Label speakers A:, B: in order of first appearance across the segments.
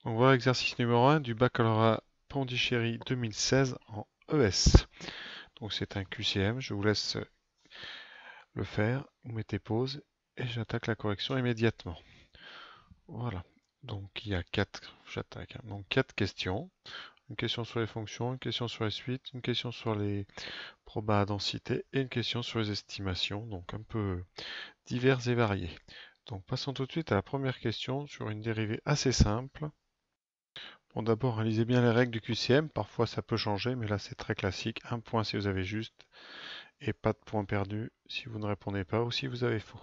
A: Donc voilà l'exercice numéro 1 du baccalauréat Pondichéry 2016 en ES. Donc c'est un QCM, je vous laisse le faire, vous mettez pause et j'attaque la correction immédiatement. Voilà. Donc il y a quatre questions. Une question sur les fonctions, une question sur les suites, une question sur les probas à densité et une question sur les estimations, donc un peu diverses et variées. Donc passons tout de suite à la première question sur une dérivée assez simple. Bon, d'abord, lisez bien les règles du QCM. Parfois, ça peut changer, mais là, c'est très classique. Un point si vous avez juste et pas de point perdu si vous ne répondez pas ou si vous avez faux.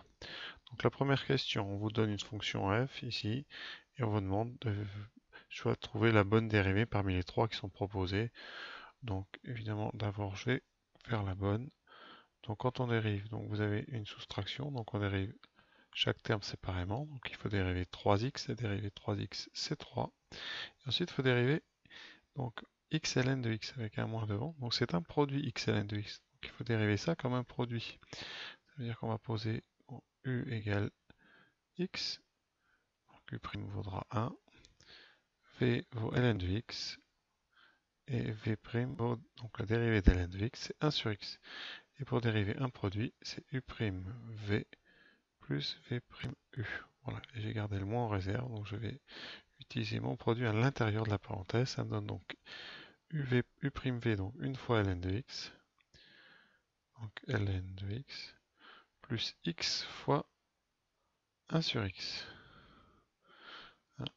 A: Donc, la première question, on vous donne une fonction f ici et on vous demande de trouver la bonne dérivée parmi les trois qui sont proposées. Donc, évidemment, d'abord, je vais faire la bonne. Donc, quand on dérive, donc vous avez une soustraction. Donc, on dérive chaque terme séparément. Donc, il faut dériver 3x et dériver 3x, c'est 3. Et ensuite, il faut dériver donc x ln de x avec un moins devant. Donc c'est un produit x ln de x. Donc il faut dériver ça comme un produit. Ça veut dire qu'on va poser u égale x. Donc u' vaudra 1. V vaut ln de x. Et v' vaut donc la dérivée de ln de x, c'est 1 sur x. Et pour dériver un produit, c'est u' v plus v' u. Voilà, et j'ai gardé le moins en réserve, donc je vais utiliser mon produit à l'intérieur de la parenthèse. Ça me donne donc u'v, donc une fois ln de x, donc ln de x, plus x fois 1 sur x.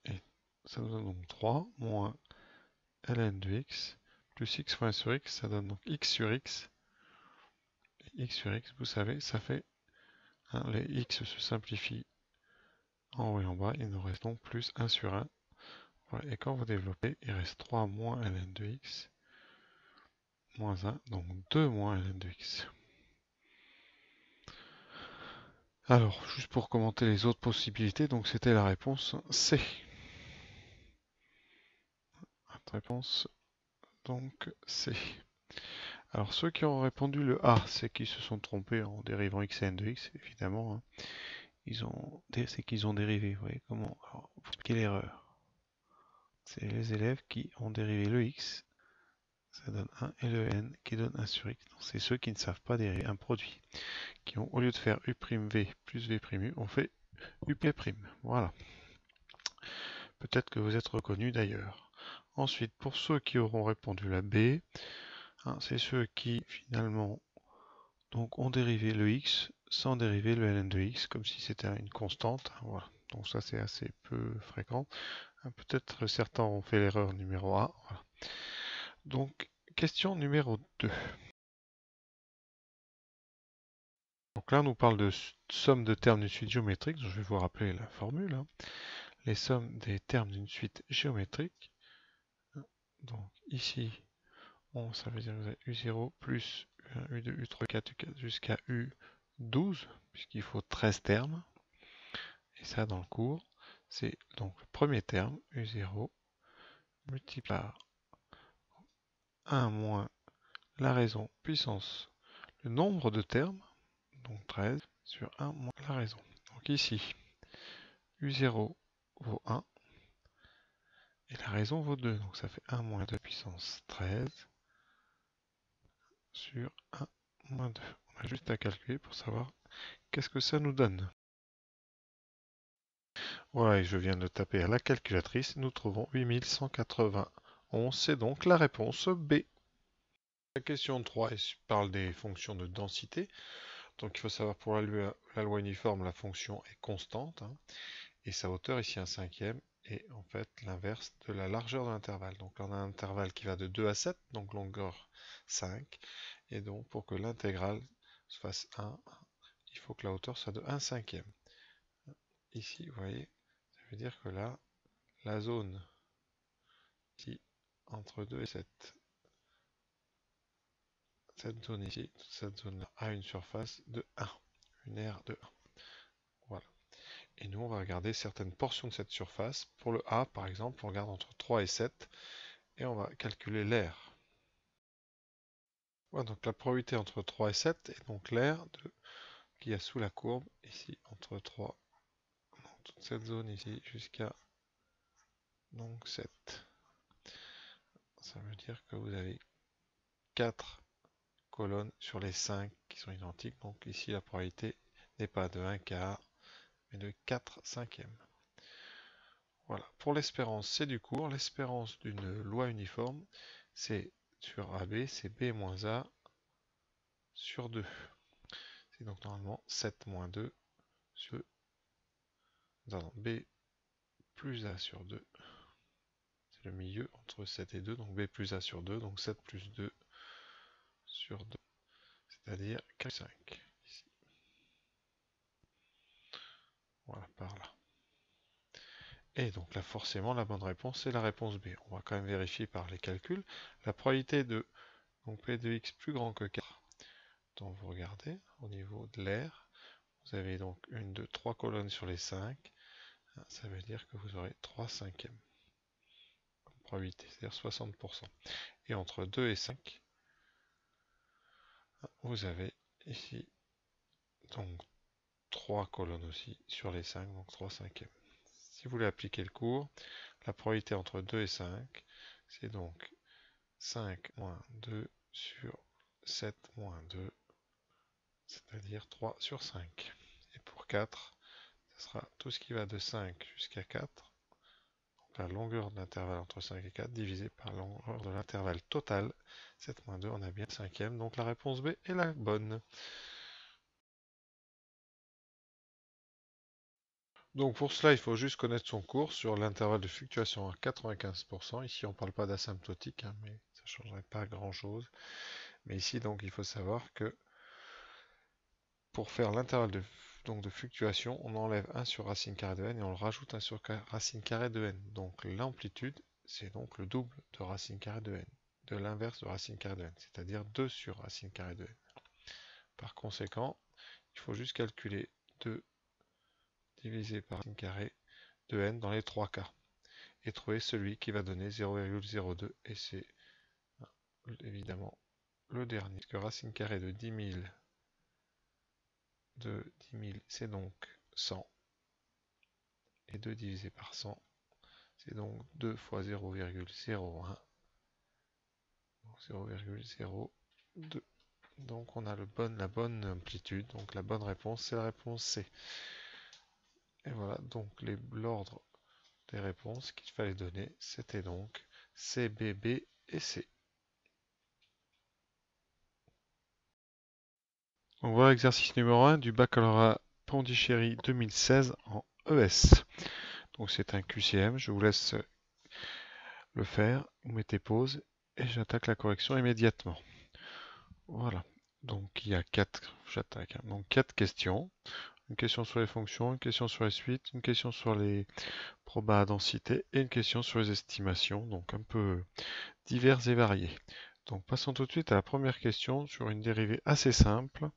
A: Et ça nous donne donc 3 moins ln de x, plus x fois 1 sur x, ça donne donc x sur x. Et x sur x, vous savez, ça fait, les x se simplifient en haut et en bas, il nous reste donc plus 1 sur 1. Voilà. Et quand vous développez, il reste 3 moins ln de x, moins 1, donc 2 moins ln de x. Alors, juste pour commenter les autres possibilités, donc c'était la réponse C. Notre réponse, donc C. Alors, ceux qui ont répondu le A, c'est qu'ils se sont trompés en dérivant x n de x, évidemment. Hein. C'est qu'ils ont dérivé. Vous voyez comment? Alors, pour expliquer l'erreur, c'est les élèves qui ont dérivé le x, ça donne 1, et le n qui donne 1 sur x. C'est ceux qui ne savent pas dériver un produit, qui ont, au lieu de faire u'v plus v'u, ont fait up'. Voilà. Peut-être que vous êtes reconnus d'ailleurs. Ensuite, pour ceux qui auront répondu la B, hein, c'est ceux qui finalement donc ont dérivé le x sans dériver le ln de x, comme si c'était une constante. Voilà. Donc ça c'est assez peu fréquent. Peut-être certains ont fait l'erreur numéro A. Voilà. Donc question numéro 2. Donc là on nous parle de somme de termes d'une suite géométrique. Je vais vous rappeler la formule. Hein. Les sommes des termes d'une suite géométrique. Donc ici, ça veut dire que vous avez U0 plus U1, U2, U3, U4 jusqu'à U12, puisqu'il faut 13 termes. Et ça, dans le cours, c'est donc le premier terme, U0, multiplié par 1 moins la raison puissance le nombre de termes, donc 13, sur 1 moins la raison. Donc ici, U0 vaut 1, et la raison vaut 2, donc ça fait 1 moins 2 puissance 13, sur 1 moins 2. On a juste à calculer pour savoir qu'est-ce que ça nous donne. Voilà, et je viens de taper à la calculatrice, nous trouvons 8191, c'est donc la réponse B. La question 3 parle des fonctions de densité. Donc il faut savoir pour la loi uniforme, la fonction est constante, hein, et sa hauteur ici un cinquième est en fait l'inverse de la largeur de l'intervalle. Donc là, on a un intervalle qui va de 2 à 7, donc longueur 5, et donc pour que l'intégrale se fasse 1, il faut que la hauteur soit de 1 cinquième. Ici, vous voyez, ça veut dire que là, la zone ici, entre 2 et 7, cette zone ici, cette zone-là, a une surface de 1, une aire de 1. Voilà. Et nous, on va regarder certaines portions de cette surface. Pour le A, par exemple, on regarde entre 3 et 7, et on va calculer l'aire. Voilà, donc la probabilité entre 3 et 7 est donc l'aire qu'il y a sous la courbe, ici, entre 3, dans toute cette zone ici, jusqu'à donc 7. Ça veut dire que vous avez 4 colonnes sur les 5 qui sont identiques. Donc ici, la probabilité n'est pas de 1 quart, mais de 4 cinquièmes. Voilà. Pour l'espérance, c'est du cours. L'espérance d'une loi uniforme, c'est sur AB, c'est B moins A sur 2. C'est donc normalement 7 moins 2 sur B plus A sur 2. C'est le milieu entre 7 et 2, donc B plus A sur 2, donc 7 plus 2 sur 2, c'est-à-dire 5. Ici. Voilà, par là. Et donc là, forcément, la bonne réponse, c'est la réponse B. On va quand même vérifier par les calculs. La probabilité de donc P de X plus grand que 4. Donc vous regardez, au niveau de l'air, vous avez donc 1, 2, 3 colonnes sur les 5. Ça veut dire que vous aurez 3 cinquièmes comme probabilité, c'est-à-dire 60%. Et entre 2 et 5, vous avez ici donc 3 colonnes aussi sur les 5, donc 3 cinquièmes. Si vous voulez appliquer le cours, la probabilité entre 2 et 5, c'est donc 5 moins 2 sur 7 moins 2, c'est-à-dire 3 sur 5. Et pour 4, ce sera tout ce qui va de 5 jusqu'à 4, donc la longueur de l'intervalle entre 5 et 4 divisé par la longueur de l'intervalle total, 7 moins 2, on a bien 5e, donc la réponse B est la bonne. Donc pour cela, il faut juste connaître son cours sur l'intervalle de fluctuation à 95%. Ici, on ne parle pas d'asymptotique, hein, mais ça ne changerait pas grand-chose. Mais ici, donc, il faut savoir que pour faire l'intervalle de fluctuation, on enlève 1 sur racine carrée de n et on le rajoute 1 sur racine carrée de n. Donc l'amplitude, c'est donc le double de racine carrée de n, de l'inverse de racine carrée de n, c'est-à-dire 2 sur racine carrée de n. Par conséquent, il faut juste calculer 2 divisé par racine carrée de n dans les 3 cas et trouver celui qui va donner 0,02 et c'est évidemment le dernier, parce que racine carrée de 10 000 c'est donc 100 et 2 divisé par 100 c'est donc 2 fois 0,01 0,02. Donc on a la bonne amplitude, donc la bonne réponse c'est la réponse C. Et voilà, donc l'ordre des réponses qu'il fallait donner, c'était donc C, B, B et C. Donc voilà l'exercice numéro 1 du baccalauréat Pondichéry 2016 en ES. Donc c'est un QCM, je vous laisse le faire, vous mettez pause et j'attaque la correction immédiatement. Voilà, donc il y a 4, j'attaque, donc 4 questions. Une question sur les fonctions, une question sur les suites, une question sur les probas à densité et une question sur les estimations, donc un peu diverses et variées. Donc passons tout de suite à la première question sur une dérivée assez simple.